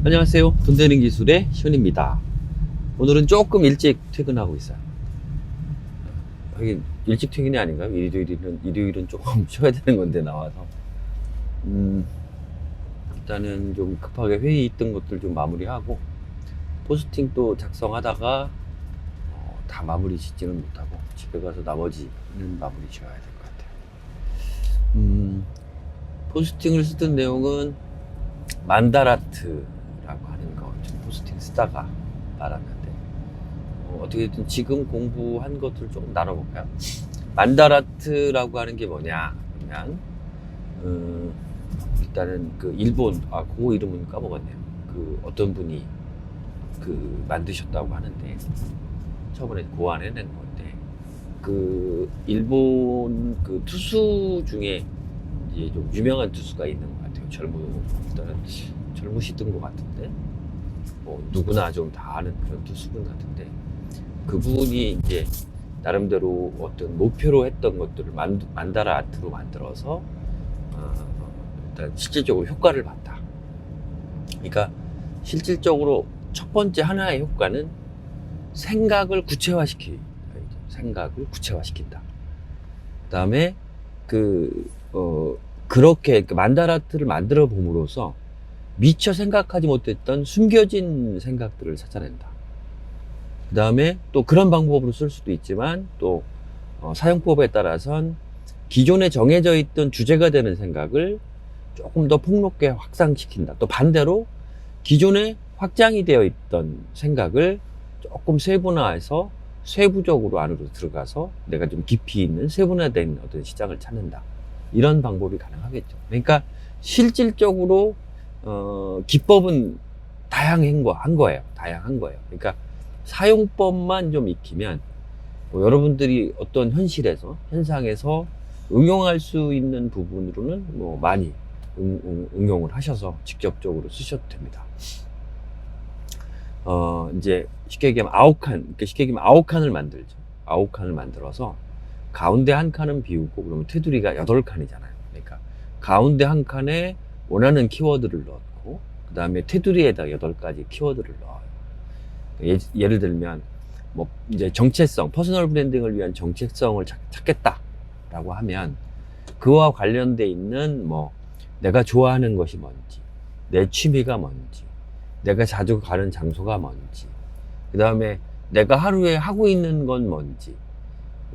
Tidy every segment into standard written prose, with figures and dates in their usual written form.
안녕하세요. 돈 되는 기술의 시원입니다. 오늘은 조금 일찍 퇴근하고 있어요. 하긴 일찍 퇴근이 아닌가요? 일요일은 조금 쉬어야 되는 건데 나와서 일단은 좀 급하게 회의 있던 것들 좀 마무리하고 포스팅 또 작성하다가 다 마무리 짓지는 못하고 집에 가서 나머지는 마무리 지어야 될 것 같아요. 포스팅을 쓰던 내용은 만다라트라고 하는 거 좀 포스팅 쓰다가 말았는데 어떻게든 지금 공부한 것들 조금 나눠볼까요? 만다라트라고 하는 게 뭐냐 그러면 일단은 그 일본 그거 이름은 까먹었네요. 그 어떤 분이 그 만드셨다고 하는데 저번에 고안해낸 건데 그 일본 그 투수 중에 이제 좀 유명한 투수가 있는 것 같아요. 일단은 젊으시던 것 같은데 뭐 누구나 좀 다 아는 그런 투수분 같은데 그분이 이제 나름대로 어떤 목표로 했던 것들을 만다라 아트로 만들어서 일단 실질적으로 효과를 봤다. 그러니까 실질적으로 첫 번째 하나의 효과는 생각을 구체화시킨다. 그 다음에 그렇게 만다라트를 만들어 봄으로써 미처 생각하지 못했던 숨겨진 생각들을 찾아낸다. 그 다음에 또 그런 방법으로 쓸 수도 있지만 또 사용법에 따라선 기존에 정해져 있던 주제가 되는 생각을 조금 더 폭넓게 확장시킨다. 또 반대로 기존에 확장이 되어 있던 생각을 조금 세분화해서 세부적으로 안으로 들어가서 내가 좀 깊이 있는 세분화된 어떤 시장을 찾는다. 이런 방법이 가능하겠죠. 그러니까 실질적으로 기법은 다양한 거예요. 그러니까 사용법만 좀 익히면 여러분들이 어떤 현상에서 응용할 수 있는 부분으로는 많이 응용을 하셔서 직접적으로 쓰셔도 됩니다. 이제 쉽게 얘기하면 아홉 칸을 만들죠. 9칸을 만들어서 가운데 한 칸은 비우고 그러면 테두리가 8칸이잖아요. 그러니까 가운데 한 칸에 원하는 키워드를 넣고 그 다음에 테두리에다 8가지 키워드를 넣어요. 예를 들면 이제 정체성, 퍼스널 브랜딩을 위한 정체성을 찾겠다라고 하면 그와 관련돼 있는 내가 좋아하는 것이 뭔지, 내 취미가 뭔지, 내가 자주 가는 장소가 뭔지, 그 다음에 내가 하루에 하고 있는 건 뭔지.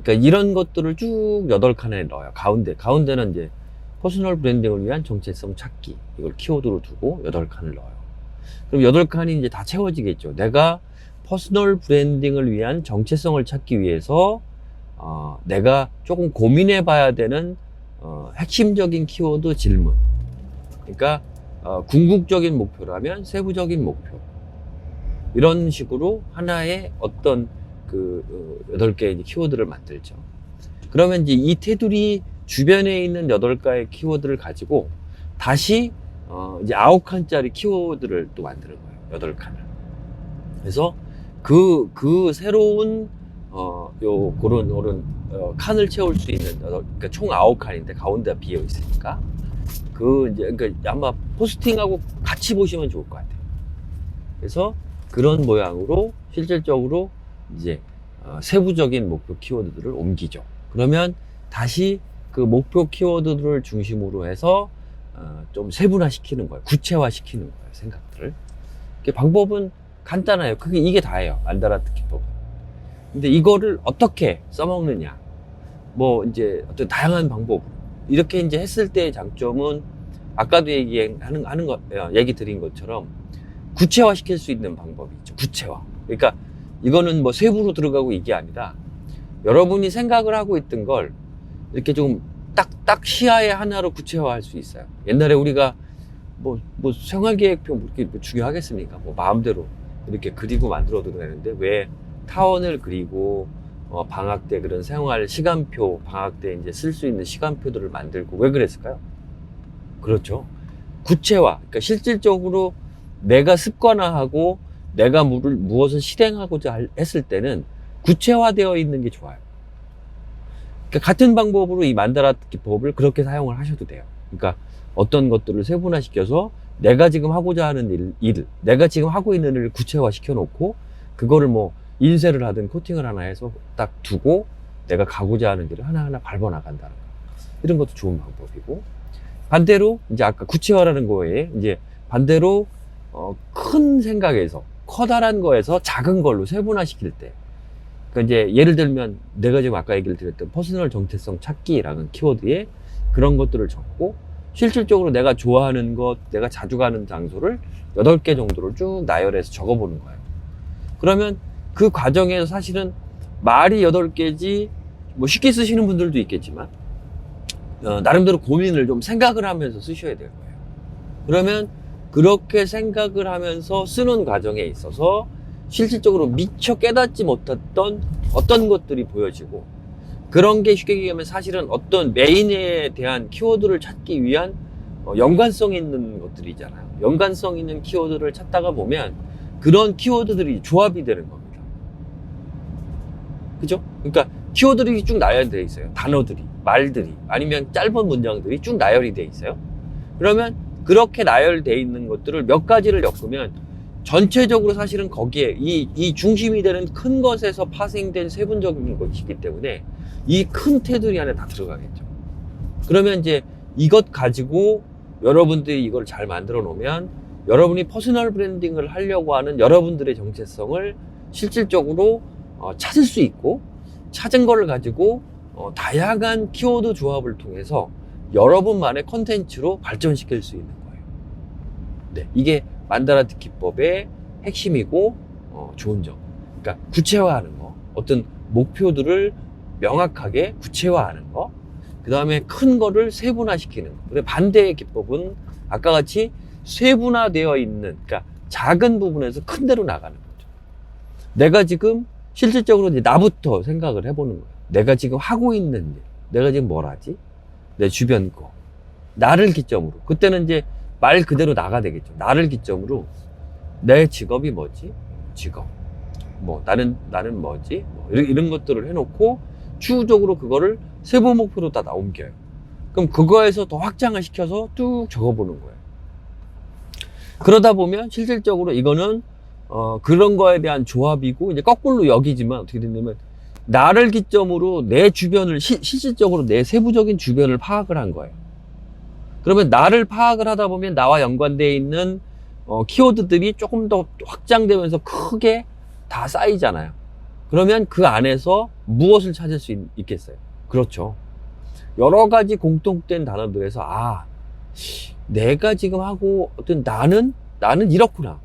그러니까 이런 것들을 쭉 8칸에 넣어요. 가운데는 이제 퍼스널 브랜딩을 위한 정체성 찾기. 이걸 키워드로 두고 8칸을 넣어요. 그럼 8칸이 이제 다 채워지겠죠. 내가 퍼스널 브랜딩을 위한 정체성을 찾기 위해서 내가 조금 고민해 봐야 되는 핵심적인 키워드 질문. 그러니까 궁극적인 목표라면 세부적인 목표. 이런 식으로 하나의 어떤 8개의 키워드를 만들죠. 그러면 이제 이 테두리 주변에 있는 8가의 키워드를 가지고 다시 이제 9칸짜리 키워드를 또 만드는 거예요. 8칸을. 그래서 그 새로운 그런 칸을 채울 수 있는 그러니까 총 9칸인데 가운데가 비어 있으니까 그러니까 아마 포스팅하고 같이 보시면 좋을 것 같아요. 그래서 그런 모양으로 실질적으로 이제 세부적인 목표 키워드들을 옮기죠. 그러면 다시 그 목표 키워드들을 중심으로 해서 좀 세분화시키는 거예요. 구체화시키는 거예요. 생각들을. 방법은 간단해요. 이게 다예요. 만다라트 기법은. 근데 이거를 어떻게 써먹느냐. 이제 어떤 다양한 방법. 이렇게 이제 했을 때의 장점은 아까도 얘기 드린 것처럼 구체화 시킬 수 있는 방법이 있죠. 구체화. 그러니까 이거는 세부로 들어가고 이게 아니라 여러분이 생각을 하고 있던 걸 이렇게 좀 딱 시야의 하나로 구체화할 수 있어요. 옛날에 우리가 생활계획표 이렇게 중요하겠습니까? 마음대로 이렇게 그리고 만들어도 되는데 왜 타원을 그리고 방학 때 그런 생활 시간표, 방학 때 이제 쓸 수 있는 시간표들을 만들고 왜 그랬을까요? 그렇죠. 구체화. 그러니까 실질적으로 내가 습관화하고 내가 무엇을 실행하고자 했을 때는 구체화되어 있는 게 좋아요. 그러니까 같은 방법으로 이 만다라트 기법을 그렇게 사용을 하셔도 돼요. 그러니까 어떤 것들을 세분화시켜서 내가 지금 하고자 하는 일, 내가 지금 하고 있는 일을 구체화 시켜놓고 그거를 뭐 인쇄를 하든 코팅을 하나 해서 딱 두고 내가 가고자 하는 길을 하나하나 밟아 나간다는 거. 이런 것도 좋은 방법이고, 반대로 이제 아까 구체화라는 거에 이제 반대로 큰 생각에서 커다란 거에서 작은 걸로 세분화시킬 때, 그러니까 이제 예를 들면 내가 지금 아까 얘기를 드렸던 퍼스널 정체성 찾기라는 키워드에 그런 것들을 적고, 실질적으로 내가 좋아하는 것, 내가 자주 가는 장소를 8개 정도를 쭉 나열해서 적어보는 거예요. 그러면 그 과정에서 사실은 말이 8개지 뭐 쉽게 쓰시는 분들도 있겠지만 나름대로 고민을 좀 생각을 하면서 쓰셔야 될 거예요. 그러면 그렇게 생각을 하면서 쓰는 과정에 있어서 실질적으로 미처 깨닫지 못했던 어떤 것들이 보여지고, 그런 게 쉽게 얘기하면 사실은 어떤 메인에 대한 키워드를 찾기 위한 연관성 있는 것들이잖아요. 연관성 있는 키워드를 찾다가 보면 그런 키워드들이 조합이 되는 겁니다. 그죠? 그러니까 키워드들이 쭉 나열되어 있어요. 단어들이, 말들이, 아니면 짧은 문장들이 쭉 나열이 되어 있어요. 그러면 그렇게 나열되어 있는 것들을 몇 가지를 엮으면 전체적으로 사실은 거기에 이 중심이 되는 큰 것에서 파생된 세분적인 것이기 때문에 이 큰 테두리 안에 다 들어가겠죠. 그러면 이제 이것 가지고 여러분들이 이걸 잘 만들어 놓으면 여러분이 퍼스널 브랜딩을 하려고 하는 여러분들의 정체성을 실질적으로 찾을 수 있고, 찾은 걸 가지고 다양한 키워드 조합을 통해서 여러분만의 컨텐츠로 발전시킬 수 있는 거예요. 네, 이게 만다라트 기법의 핵심이고 좋은 점. 그러니까 구체화하는 거, 어떤 목표들을 명확하게 구체화하는 거, 그 다음에 큰 거를 세분화시키는 거. 근데 반대의 기법은 아까 같이 세분화되어 있는, 그러니까 작은 부분에서 큰 데로 나가는 거죠. 내가 지금 실질적으로 이제 나부터 생각을 해보는 거예요. 내가 지금 하고 있는 일, 내가 지금 뭘 하지? 내 주변 거, 나를 기점으로. 그때는 이제 말 그대로 나가 되겠죠. 나를 기점으로 내 직업이 뭐지? 직업. 뭐 나는 뭐지? 뭐 이런 것들을 해놓고 추후적으로 그거를 세부 목표로 다 옮겨요. 그럼 그거에서 더 확장을 시켜서 쭉 적어보는 거예요. 그러다 보면 실질적으로 이거는 그런 거에 대한 조합이고, 이제 거꾸로 여기지만 어떻게 됐냐면 나를 기점으로 내 주변을 실질적으로 내 세부적인 주변을 파악을 한 거예요. 그러면 나를 파악을 하다 보면 나와 연관되어 있는 키워드들이 조금 더 확장되면서 크게 다 쌓이잖아요. 그러면 그 안에서 무엇을 찾을 수 있겠어요? 그렇죠. 여러 가지 공통된 단어들에서 내가 지금 하고 어떤 나는 이렇구나.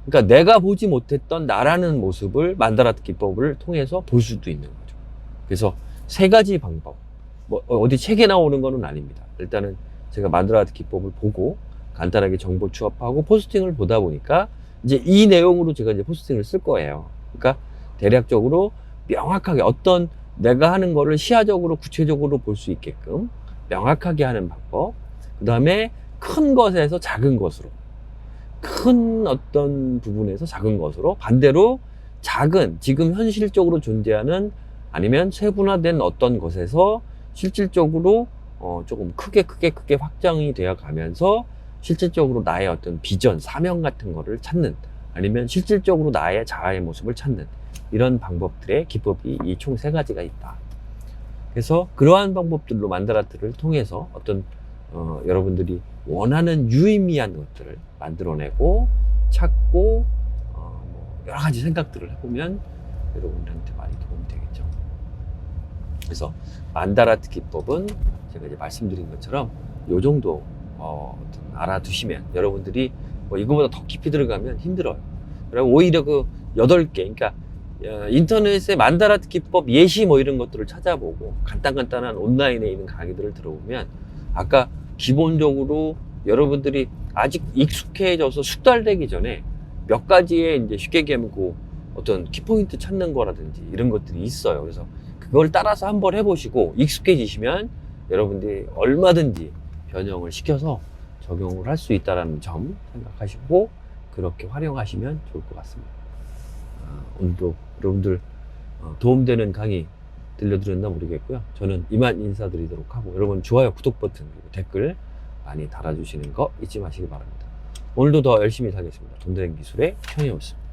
그러니까 내가 보지 못했던 나라는 모습을 만다라트 기법을 통해서 볼 수도 있는 거죠. 그래서 3가지 방법. 뭐 어디 책에 나오는 거는 아닙니다. 일단은 제가 만다라트 기법을 보고 간단하게 정보 취합하고 포스팅을 보다 보니까 이제 이 내용으로 제가 이제 포스팅을 쓸 거예요. 그러니까 대략적으로 명확하게 어떤 내가 하는 거를 시야적으로 구체적으로 볼 수 있게끔 명확하게 하는 방법. 그 다음에 큰 것에서 작은 것으로, 큰 어떤 부분에서 작은 것으로, 반대로 작은 지금 현실적으로 존재하는 아니면 세분화된 어떤 것에서 실질적으로 조금 크게 확장이 되어 가면서 실질적으로 나의 어떤 비전, 사명 같은 거를 찾는, 아니면 실질적으로 나의 자아의 모습을 찾는 이런 방법들의 기법이 이 총 3가지가 있다. 그래서 그러한 방법들로 만다라트를 통해서 어떤 여러분들이 원하는 유의미한 것들을 만들어내고 찾고 여러 가지 생각들을 해보면 여러분들한테 많이 도움이 되겠죠. 그래서 만다라트 기법은 제가 이제 말씀드린 것처럼 요 정도 알아두시면 여러분들이 뭐 이거보다 더 깊이 들어가면 힘들어요. 그리고 오히려 그 8개, 그러니까 인터넷에 만다라트 기법 예시 뭐 이런 것들을 찾아보고 간단한 온라인에 있는 강의들을 들어보면 아까 기본적으로 여러분들이 아직 익숙해져서 숙달되기 전에 몇 가지의 이제 쉽게 얘기하면 그 어떤 키포인트 찾는 거라든지 이런 것들이 있어요. 그래서 그걸 따라서 한번 해보시고 익숙해지시면 여러분들이 얼마든지 변형을 시켜서 적용을 할 수 있다는 점 생각하시고 그렇게 활용하시면 좋을 것 같습니다. 오늘도 여러분들 도움되는 강의 들려드렸나 모르겠고요. 저는 이만 인사드리도록 하고, 여러분 좋아요, 구독 버튼, 그리고 댓글 많이 달아주시는 거 잊지 마시기 바랍니다. 오늘도 더 열심히 살겠습니다. 돈 되는 기술의 현이었습니다.